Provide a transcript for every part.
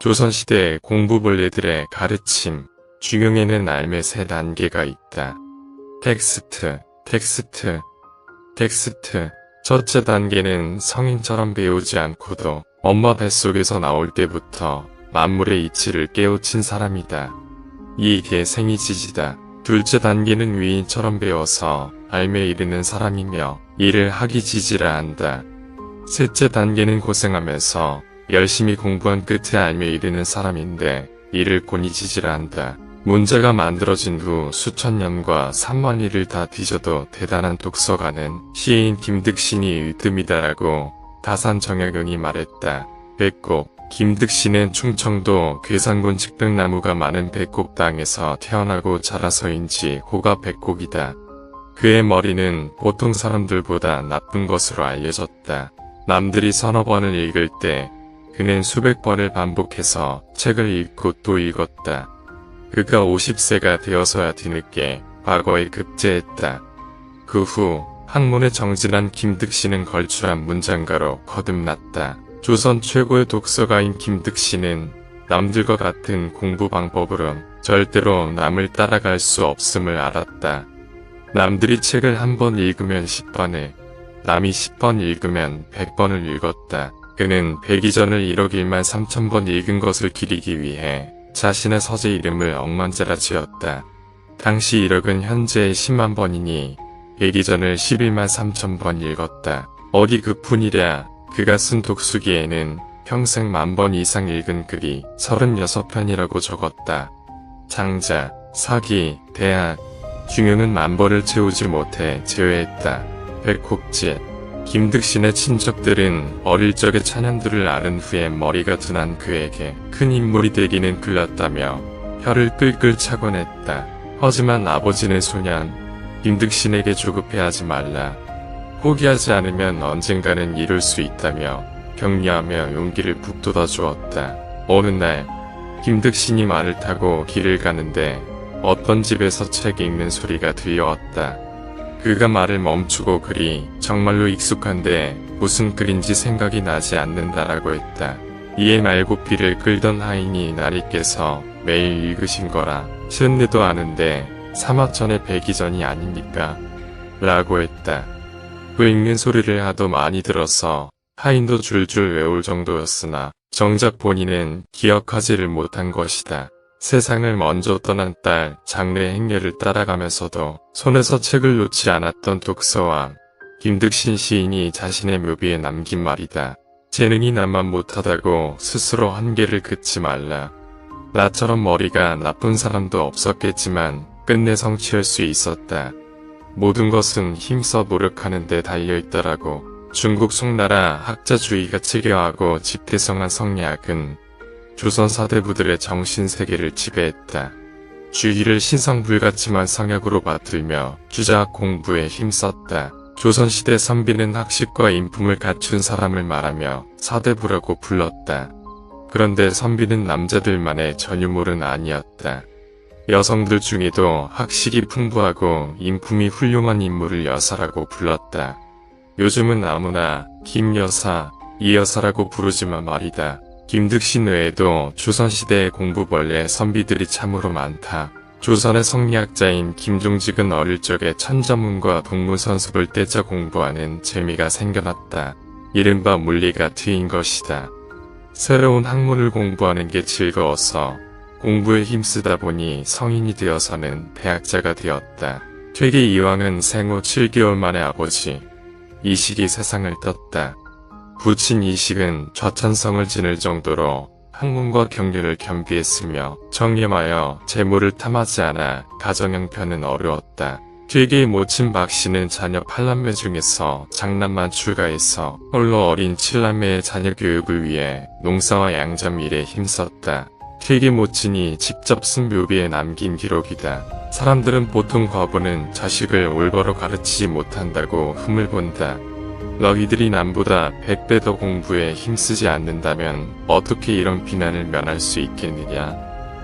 조선시대 공부벌레들의 가르침, 중용에는 알매 3단계가 있다. 텍스트. 첫째 단계는 성인처럼 배우지 않고도 엄마 뱃속에서 나올 때부터 만물의 이치를 깨우친 사람이다. 이게 생이지지다. 둘째 단계는 위인처럼 배워서 알매 이르는 사람이며 일을 하기 지지라 한다. 셋째 단계는 고생하면서 열심히 공부한 끝에 알매 이르는 사람인데 이를 곤히 지지라 한다. 문제가 만들어진 후 수천 년과 3만 일을 다 뒤져도 대단한 독서가는 시인 김득신이 으뜸이다라고 다산 정약용이 말했다. 백곡. 김득신은 충청도 괴산군 측백나무가 많은 백곡 땅에서 태어나고 자라서인지 호가 백곡이다. 그의 머리는 보통 사람들보다 나쁜 것으로 알려졌다. 남들이 서너 번을 읽을 때 그는 수백 번을 반복해서 책을 읽고 또 읽었다. 그가 50세가 되어서야 뒤늦게 과거에 급제했다. 그 후 학문에 정진한 김득신은 걸출한 문장가로 거듭났다. 조선 최고의 독서가인 김득신은 남들과 같은 공부 방법으론 절대로 남을 따라갈 수 없음을 알았다. 남들이 책을 한 번 읽으면 10번을, 남이 10번 읽으면 100번을 읽었다. 그는 백이전을 1억 1만 3천 번 읽은 것을 기리기 위해 자신의 서재 이름을 억만제라 지었다. 당시 1억은 현재의 10만 번이니 백이전을 11만 3천 번 읽었다. 어디 그뿐이랴. 그가 쓴 독수기에는 평생 10,000번 이상 읽은 글이 36편이라고 적었다. 장자, 사기, 대학, 중용은 10,000번을 채우지 못해 제외했다. 백곡짓. 김득신의 친척들은 어릴 적에 찬현들을 앓은 후에 머리가 둔한 그에게 큰 인물이 되기는 글렀다며 혀를 끌끌 차곤 했다. 하지만 아버지는 소년, 김득신에게 조급해하지 말라. 포기하지 않으면 언젠가는 이룰 수 있다며 격려하며 용기를 북돋아 주었다. 어느 날 김득신이 말을 타고 길을 가는데 어떤 집에서 책 읽는 소리가 들려왔다. 그가 말을 멈추고 글이 정말로 익숙한데 무슨 글인지 생각이 나지 않는다라고 했다. 이에 말고삐를 끌던 하인이 나리께서 매일 읽으신 거라 싫은데도 아는데 사마천의 백이전이 아닙니까? 라고 했다. 그 읽는 소리를 하도 많이 들어서 하인도 줄줄 외울 정도였으나 정작 본인은 기억하지를 못한 것이다. 세상을 먼저 떠난 딸 장래의 행렬을 따라가면서도 손에서 책을 놓지 않았던 독서왕 김득신 시인이 자신의 묘비에 남긴 말이다. 재능이 나만 못하다고 스스로 한계를 긋지 말라. 나처럼 머리가 나쁜 사람도 없었겠지만 끝내 성취할 수 있었다. 모든 것은 힘써 노력하는 데 달려있다라고. 중국 송나라 학자주의가 치료하고 집대성한 성리학은 조선 사대부들의 정신세계를 지배했다. 주의를 신성불같지만 성역으로 받들며 주자학 공부에 힘썼다. 조선시대 선비는 학식과 인품을 갖춘 사람을 말하며 사대부라고 불렀다. 그런데 선비는 남자들만의 전유물은 아니었다. 여성들 중에도 학식이 풍부하고 인품이 훌륭한 인물을 여사라고 불렀다. 요즘은 아무나 김여사, 이여사라고 부르지만 말이다. 김득신 외에도 조선시대의 공부벌레 선비들이 참으로 많다. 조선의 성리학자인 김종직은 어릴 적에 천자문과 동문선습을 떼자 공부하는 재미가 생겨났다. 이른바 물리가 트인 것이다. 새로운 학문을 공부하는 게 즐거워서 공부에 힘쓰다 보니 성인이 되어서는 대학자가 되었다. 퇴계 이황은 생후 7개월 만에 아버지 이식이 세상을 떴다. 부친 이식은 좌천성을 지닐 정도로 학문과 경륜을 겸비했으며 청렴하여 재물을 탐하지 않아 가정 형편은 어려웠다. 퇴계의 모친 박씨는 자녀 8남매 중에서 장남만 출가해서 홀로 어린 7남매의 자녀 교육을 위해 농사와 양점 일에 힘썼다. 퇴계 모친이 직접 쓴 묘비에 남긴 기록이다. 사람들은 보통 과부는 자식을 올바로 가르치지 못한다고 흠을 본다. 너희들이 남보다 100배 더 공부에 힘쓰지 않는다면 어떻게 이런 비난을 면할 수 있겠느냐?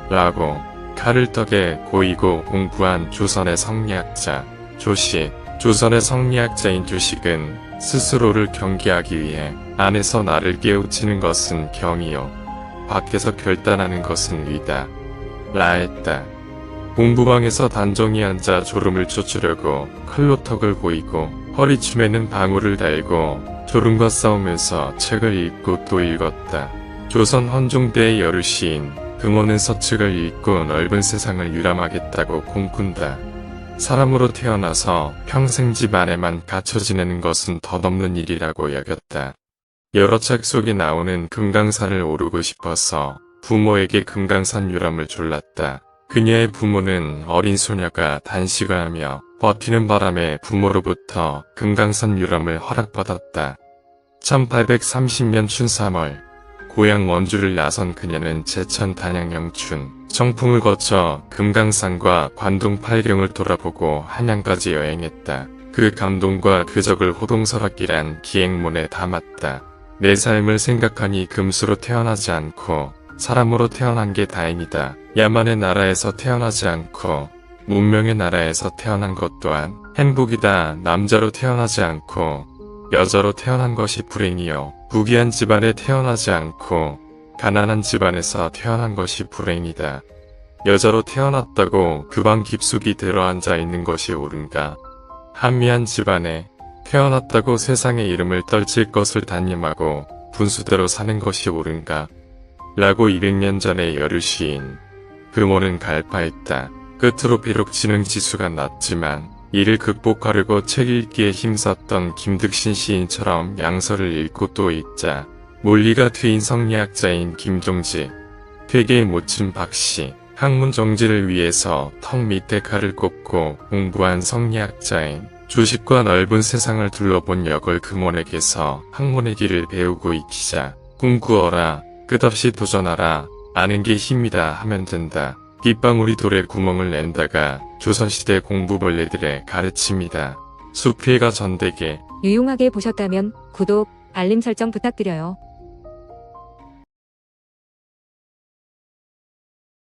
라고 칼을 떡에 고이고 공부한 조선의 성리학자 조식. 조선의 성리학자인 조식은 스스로를 경계하기 위해 안에서 나를 깨우치는 것은 경이요 밖에서 결단하는 것은 위다. 라했다. 공부방에서 단정히 앉아 졸음을 쫓으려고 클로턱을 보이고 허리춤에는 방울을 달고 졸음과 싸우면서 책을 읽고 또 읽었다. 조선 헌종대의 여류시인 금호는 서측을 읽고 넓은 세상을 유람하겠다고 꿈꾼다. 사람으로 태어나서 평생 집 안에만 갇혀 지내는 것은 덧없는 일이라고 여겼다. 여러 책 속에 나오는 금강산을 오르고 싶어서 부모에게 금강산 유람을 졸랐다. 그녀의 부모는 어린 소녀가 단식을 하며 버티는 바람에 부모로부터 금강산 유람을 허락받았다. 1830년 춘 3월 고향 원주를 나선 그녀는 제천 단양영춘 청풍을 거쳐 금강산과 관동 팔경을 돌아보고 한양까지 여행했다. 그 감동과 궤적을 호동서랍기란 기행문에 담았다. 내 삶을 생각하니 금수로 태어나지 않고 사람으로 태어난 게 다행이다. 야만의 나라에서 태어나지 않고 문명의 나라에서 태어난 것 또한 행복이다. 남자로 태어나지 않고 여자로 태어난 것이 불행이요. 부귀한 집안에 태어나지 않고 가난한 집안에서 태어난 것이 불행이다. 여자로 태어났다고 그 방 깊숙이 들어앉아 있는 것이 옳은가? 한미한 집안에 태어났다고 세상의 이름을 떨칠 것을 단념하고 분수대로 사는 것이 옳은가? 라고 200년 전의 여류시인 금호는 갈파했다. 끝으로 비록 지능지수가 낮지만 이를 극복하려고 책 읽기에 힘썼던 김득신 시인처럼 양서를 읽고 또 읽자. 논리가 트인 성리학자인 김종지, 퇴계에 못친 박씨, 학문 정지를 위해서 턱 밑에 칼을 꼽고 공부한 성리학자인 주식과 넓은 세상을 둘러본 여걸 금원에게서 학문의 길을 배우고 익히자. 꿈꾸어라. 끝없이 도전하라. 아는 게 힘이다 하면 된다. 빗방울이 돌에 구멍을 낸다가 조선시대 공부벌레들의 가르침이다. 수필가 전대계. 유용하게 보셨다면 구독, 알림 설정 부탁드려요.